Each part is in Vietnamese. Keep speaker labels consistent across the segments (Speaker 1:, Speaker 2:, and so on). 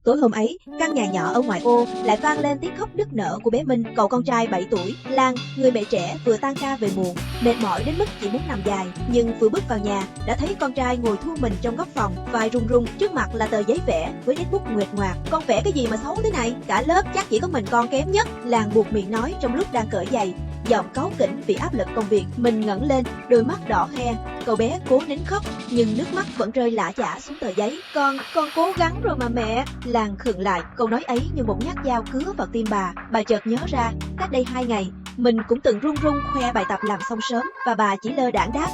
Speaker 1: Tối hôm ấy, căn nhà nhỏ ở ngoại ô lại vang lên tiếng khóc nức nở của bé Minh, cậu con trai 7 tuổi. Lan, người mẹ trẻ vừa tan ca về muộn, mệt mỏi đến mức chỉ muốn nằm dài, nhưng vừa bước vào nhà đã thấy con trai ngồi thu mình trong góc phòng, vai run run, trước mặt là tờ giấy vẽ với nét bút nguệch ngoạc. Con vẽ cái gì mà xấu thế này? Cả lớp chắc chỉ có mình con kém nhất. Lan buộc miệng nói trong lúc đang cởi giày, giọng cáu kỉnh vì áp lực công việc. Mình ngẩng lên, đôi mắt đỏ hoe. Cậu bé cố nín khóc, nhưng nước mắt vẫn rơi lã chã xuống tờ giấy. Con cố gắng rồi mà mẹ. Lan khựng lại, câu nói ấy như một nhát dao cứa vào tim bà. Bà chợt nhớ ra, cách đây 2 ngày, mình cũng từng run run khoe bài tập làm xong sớm, và bà chỉ lơ đãng đáp,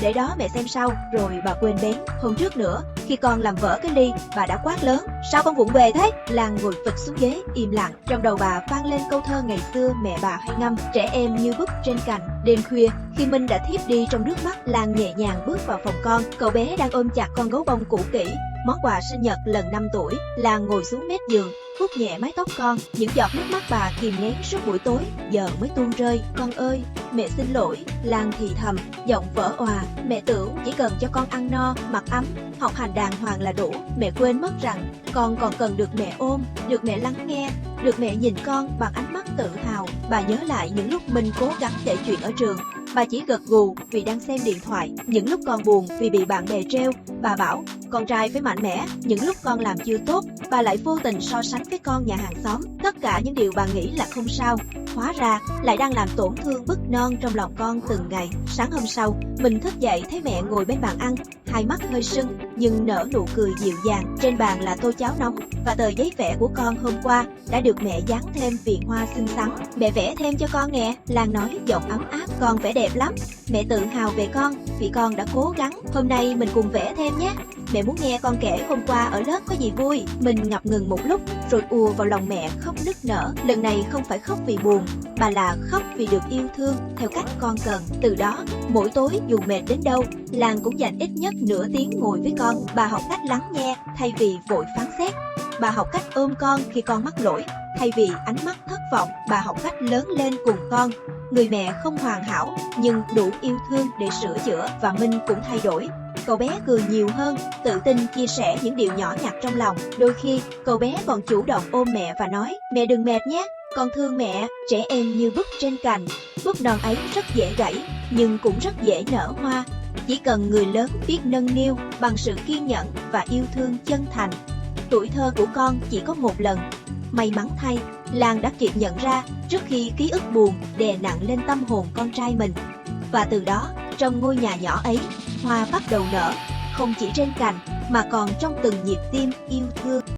Speaker 1: để đó mẹ xem sau, rồi bà quên bén. Hôm trước nữa, khi con làm vỡ cái ly, bà đã quát lớn, sao con vụng về thế? Lan ngồi phịch xuống ghế, im lặng. Trong đầu bà vang lên câu thơ ngày xưa mẹ bà hay ngâm, trẻ em như búp trên cành. Đêm khuya, khi Minh đã thiếp đi trong nước mắt, Lan nhẹ nhàng bước vào phòng con. Cậu bé đang ôm chặt con gấu bông cũ kỹ, món quà sinh nhật lần 5 tuổi. Lan ngồi xuống mép giường, vuốt nhẹ mái tóc con. Những giọt nước mắt bà kìm nén suốt buổi tối giờ mới tuôn rơi. Con ơi, mẹ xin lỗi. Lan thì thầm, giọng vỡ òa. Mẹ tưởng chỉ cần cho con ăn no, mặc ấm, học hành đàng hoàng là đủ. Mẹ quên mất rằng con còn cần được mẹ ôm, được mẹ lắng nghe, được mẹ nhìn con bằng ánh mắt tự hào. Bà nhớ lại những lúc mình cố gắng kể chuyện ở trường, bà chỉ gật gù vì đang xem điện thoại. Những lúc con buồn vì bị bạn bè trêu, bà bảo con trai phải mạnh mẽ. Những lúc con làm chưa tốt, bà lại vô tình so sánh với con nhà hàng xóm. Tất cả những điều bà nghĩ là không sao, hóa ra lại đang làm tổn thương bứt non trong lòng con từng ngày. Sáng hôm sau, mình thức dậy thấy mẹ ngồi bên bàn ăn, hai mắt hơi sưng nhưng nở nụ cười dịu dàng. Trên bàn là tô cháo nóng và tờ giấy vẽ của con hôm qua đã được mẹ dán thêm viền hoa xinh xắn. Mẹ vẽ thêm cho con nè, Lan nói giọng ấm áp. Con vẽ đẹp lắm, mẹ tự hào về con vì con đã cố gắng. Hôm nay mình cùng vẽ thêm nhé. Mẹ muốn nghe con kể hôm qua ở lớp có gì vui. Mình ngập ngừng một lúc rồi ùa vào lòng mẹ khóc nức nở. Lần này không phải khóc vì buồn, mà là khóc vì được yêu thương theo cách con cần. Từ đó, mỗi tối dù mệt đến đâu, Lan cũng dành ít nhất nửa tiếng ngồi với con. Bà học cách lắng nghe thay vì vội phán xét. Bà học cách ôm con khi con mắc lỗi thay vì ánh mắt thất vọng. Bà học cách lớn lên cùng con. Người mẹ không hoàn hảo nhưng đủ yêu thương để sửa chữa, và Minh cũng thay đổi. Cậu bé cười nhiều hơn, tự tin chia sẻ những điều nhỏ nhặt trong lòng. Đôi khi, cậu bé còn chủ động ôm mẹ và nói, mẹ đừng mệt nhé, con thương mẹ. Trẻ em như búp trên cành, búp non ấy rất dễ gãy, nhưng cũng rất dễ nở hoa. Chỉ cần người lớn biết nâng niu bằng sự kiên nhẫn và yêu thương chân thành. Tuổi thơ của con chỉ có một lần. May mắn thay, Lan đã kịp nhận ra trước khi ký ức buồn đè nặng lên tâm hồn con trai mình. Và từ đó, trong ngôi nhà nhỏ ấy, hoa bắt đầu nở, không chỉ trên cành mà còn trong từng nhịp tim yêu thương.